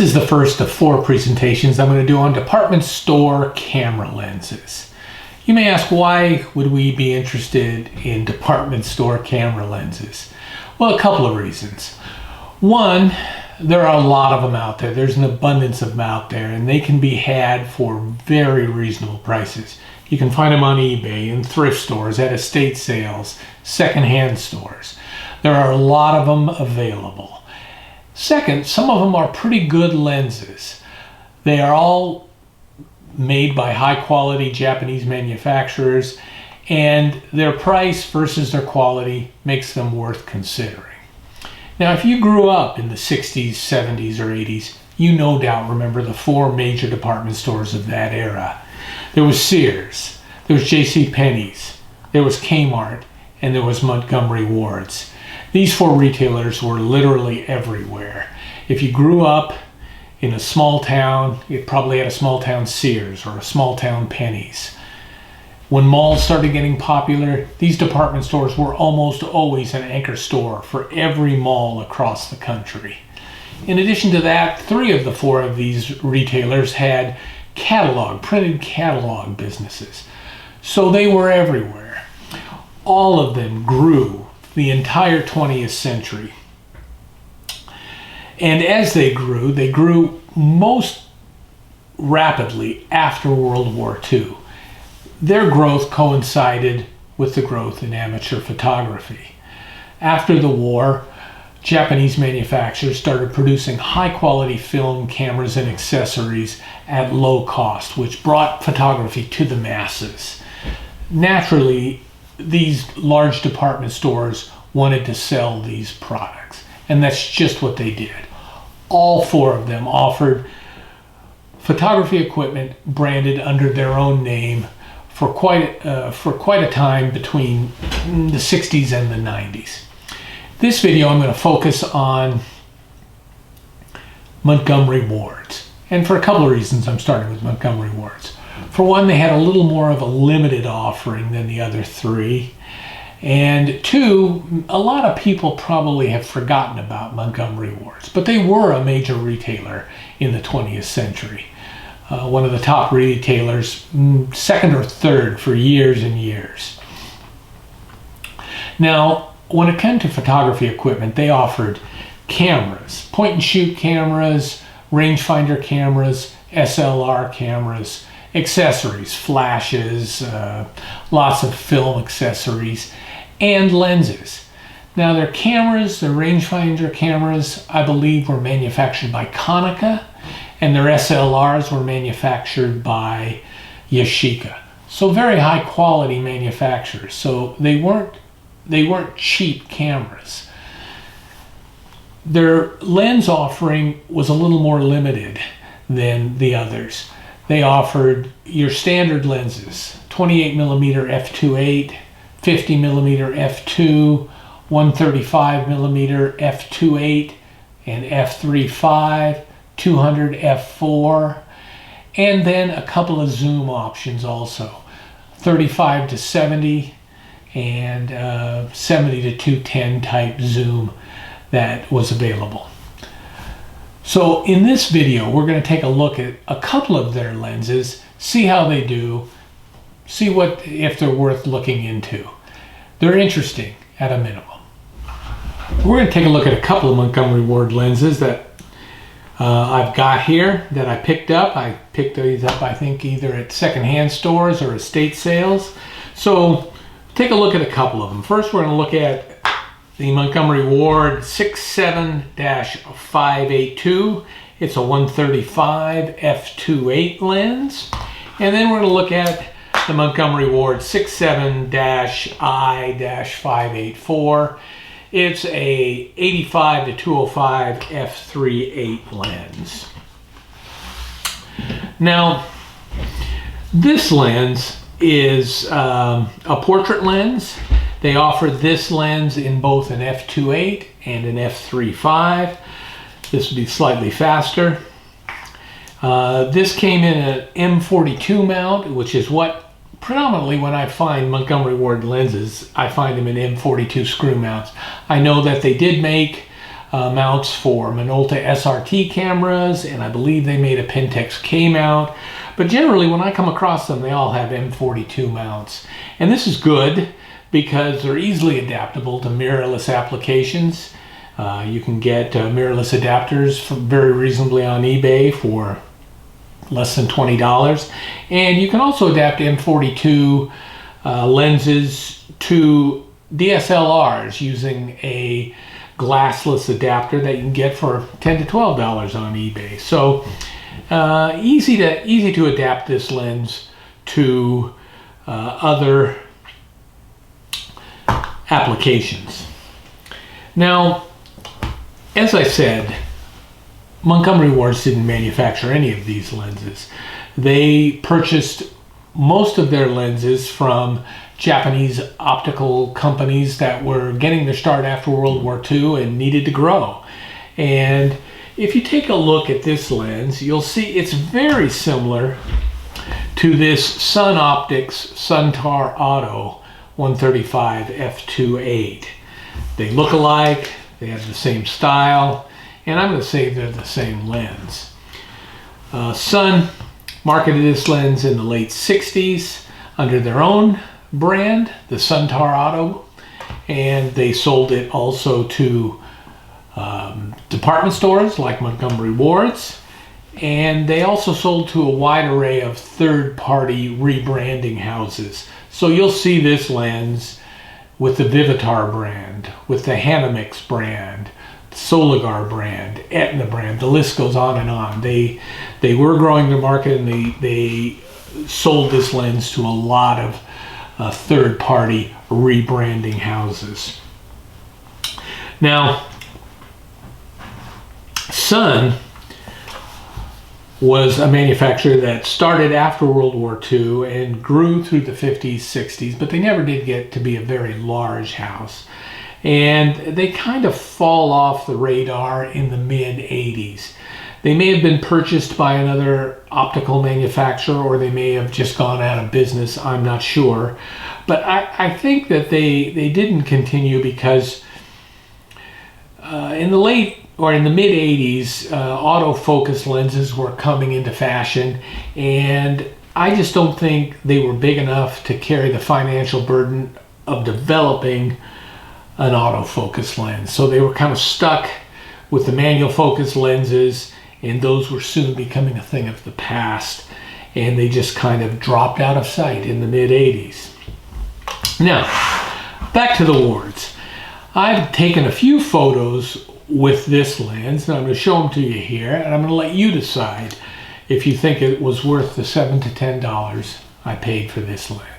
is the first of 4 presentations I'm going to do on department store camera lenses. You may ask, why would we be interested in department store camera lenses? Well, a couple of reasons. One, there are a lot of them out there. There's an abundance of them out there, and they can be had for very reasonable prices. You can find them on eBay, in thrift stores, at estate sales, secondhand stores. There are a lot of them available. Second, some of them are pretty good lenses. They are all made by high-quality Japanese manufacturers, and their price versus their quality makes them worth considering. Now, if you grew up in the 60s, 70s, or 80s, you no doubt remember the 4 major department stores of that era. There was Sears, there was JCPenney's, there was Kmart, and there was Montgomery Ward's. These 4 retailers were literally everywhere. If you grew up in a small town, you probably had a small town Sears or a small town Penney's. When malls started getting popular, these department stores were almost always an anchor store for every mall across the country. In addition to that, 3 of the 4 of these retailers had printed catalog businesses. So they were everywhere. All of them grew the entire 20th century. And as they grew most rapidly after World War II. Their growth coincided with the growth in amateur photography. After the war, Japanese manufacturers started producing high-quality film cameras and accessories at low cost, which brought photography to the masses. Naturally, these large department stores wanted to sell these products, and that's just what they did. All 4 of them offered photography equipment branded under their own name for quite a time between the 60s and the 90s. This video I'm going to focus on Montgomery Ward's, and for a couple of reasons I'm starting with Montgomery Ward's. For one, they had a little more of a limited offering than the other 3. And 2, a lot of people probably have forgotten about Montgomery Ward's, but they were a major retailer in the 20th century. One of the top retailers, 2nd or 3rd for years and years. Now, when it came to photography equipment, they offered cameras, point-and-shoot cameras, rangefinder cameras, SLR cameras, accessories, flashes, lots of film accessories, and lenses. Now, their cameras, their rangefinder cameras, I believe were manufactured by Konica, and their SLRs were manufactured by Yashica. So very high quality manufacturers. So they weren't cheap cameras. Their lens offering was a little more limited than the others. They offered your standard lenses, 28mm f2.8, 50mm f2, 135mm f2.8, and f3.5, 200 f4, and then a couple of zoom options also, 35 to 70 and 70 to 210 type zoom that was available. So in this video, we're going to take a look at a couple of their lenses, see how they do, see if they're worth looking into. They're interesting at a minimum. We're going to take a look at a couple of Montgomery Ward lenses that I've got here that I picked up. I picked these up, I think, either at secondhand stores or estate sales. So take a look at a couple of them. First, we're going to look at the Montgomery Ward 67-582. It's a 135 f2.8 lens. And then we're going to look at the Montgomery Ward 67-I-584. It's a 85 to 205 f3.8 lens. Now, this lens is a portrait lens. They offer this lens in both an f2.8 and an f3.5. This would be slightly faster. This came in an M42 mount, which is what predominantly when I find Montgomery Ward lenses, I find them in M42 screw mounts. I know that they did make mounts for Minolta SRT cameras, and I believe they made a Pentax K mount. But generally, when I come across them, they all have M42 mounts. And this is good because they're easily adaptable to mirrorless applications. You can get mirrorless adapters very reasonably on eBay for less than $20. And you can also adapt M42 lenses to DSLRs using a glassless adapter that you can get for $10 to $12 on eBay. So easy to adapt this lens to other applications. Now, as I said, Montgomery Ward's didn't manufacture any of these lenses. They purchased most of their lenses from Japanese optical companies that were getting their start after World War II and needed to grow. And if you take a look at this lens, you'll see it's very similar to this Sun Optics Suntar Auto 135 f2.8. They look alike, they have the same style, and I'm going to say they're the same lens. Sun marketed this lens in the late 60s under their own brand, the Suntar Auto, and they sold it also to department stores like Montgomery Ward's, and they also sold to a wide array of third-party rebranding houses. So you'll see this lens with the Vivitar brand, with the Hanamix brand, Soligar brand, Etna brand, the list goes on and on. They were growing their market, and they sold this lens to a lot of third-party rebranding houses. Now, Sun was a manufacturer that started after World War II and grew through the 50s, 60s, but they never did get to be a very large house. And they kind of fall off the radar in the mid-80s. They may have been purchased by another optical manufacturer, or they may have just gone out of business, I'm not sure. But I think that they didn't continue because in the mid-80s, autofocus lenses were coming into fashion, and I just don't think they were big enough to carry the financial burden of developing an autofocus lens. So they were kind of stuck with the manual focus lenses, and those were soon becoming a thing of the past, and they just kind of dropped out of sight in the mid-80s. Now, back to the Wards. I've taken a few photos with this lens, and I'm going to show them to you here, and I'm going to let you decide if you think it was worth the $7 to $10 I paid for this lens.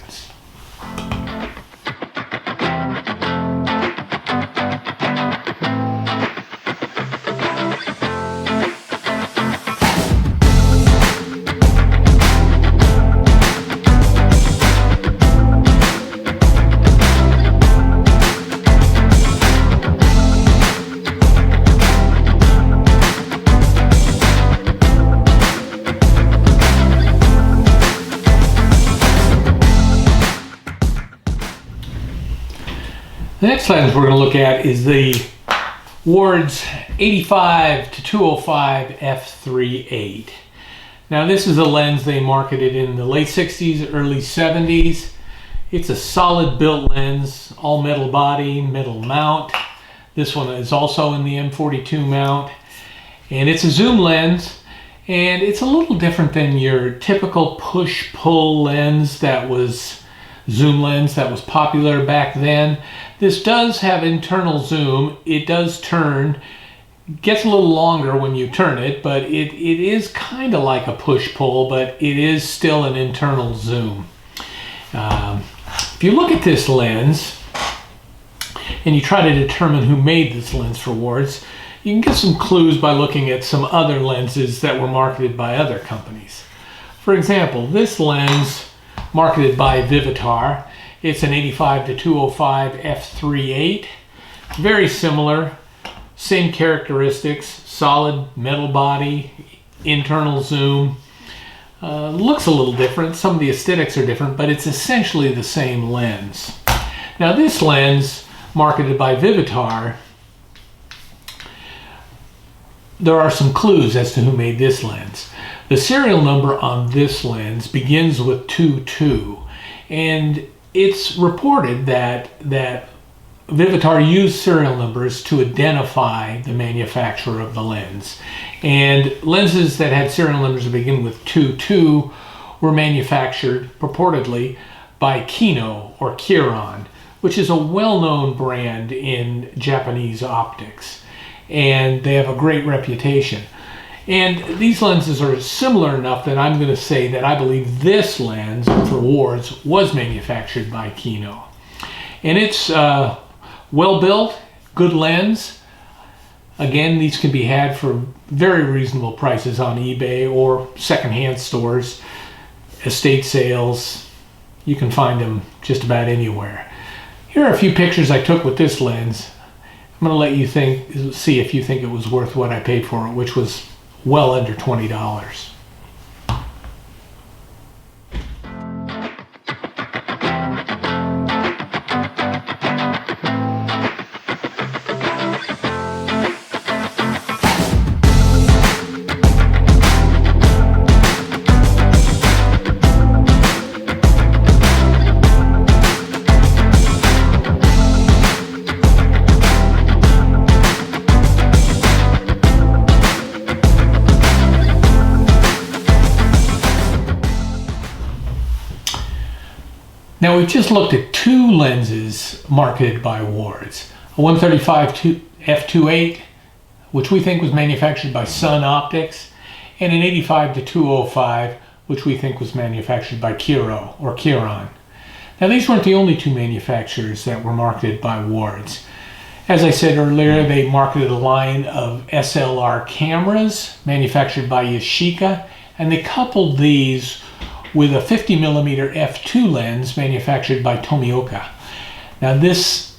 The next lens we're going to look at is the Ward's 85 to 205 f3.8. Now this is a lens they marketed in the late 60s, early 70s. It's a solid built lens, all metal body, metal mount. This one is also in the M42 mount, and it's a zoom lens, and it's a little different than your typical push-pull lens that was zoom lens that was popular back then. This does have internal zoom. It does turn, gets a little longer when you turn it, but it is kind of like a push-pull, but it is still an internal zoom. If you look at this lens and you try to determine who made this lens for Ward's, you can get some clues by looking at some other lenses that were marketed by other companies. For example, this lens marketed by Vivitar, it's an 85 to 205 f3.8. Very similar, same characteristics, solid metal body, internal zoom. Looks a little different, some of the aesthetics are different, but it's essentially the same lens. Now this lens, marketed by Vivitar, there are some clues as to who made this lens. The serial number on this lens begins with 22, and it's reported that Vivitar used serial numbers to identify the manufacturer of the lens. And lenses that had serial numbers that begin with 22 were manufactured purportedly by Kino or Kiron, which is a well-known brand in Japanese optics, and they have a great reputation. And these lenses are similar enough that I'm going to say that I believe this lens for Wards was manufactured by Kino. And it's well built, good lens. Again, these can be had for very reasonable prices on eBay or secondhand stores, estate sales. You can find them just about anywhere. Here are a few pictures I took with this lens. I'm going to let you see if you think it was worth what I paid for it, which was well under $20. Now we've just looked at two lenses marketed by Wards. A 135 f2.8, which we think was manufactured by Sun Optics, and an 85 to 205, which we think was manufactured by Kiro or Kiron. Now these weren't the only two manufacturers that were marketed by Wards. As I said earlier, they marketed a line of SLR cameras manufactured by Yashica, and they coupled these with a 50mm f2 lens manufactured by Tomioka. Now this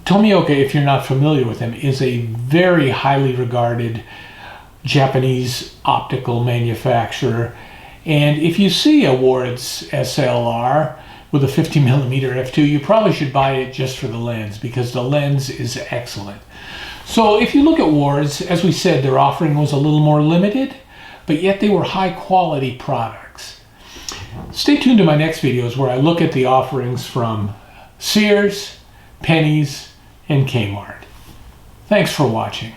Tomioka, if you're not familiar with them, is a very highly regarded Japanese optical manufacturer. And if you see a Wards SLR with a 50mm f2, you probably should buy it just for the lens, because the lens is excellent. So if you look at Wards, as we said, their offering was a little more limited, but yet they were high quality products. Stay tuned to my next videos where I look at the offerings from Sears, Penny's, and Kmart. Thanks for watching.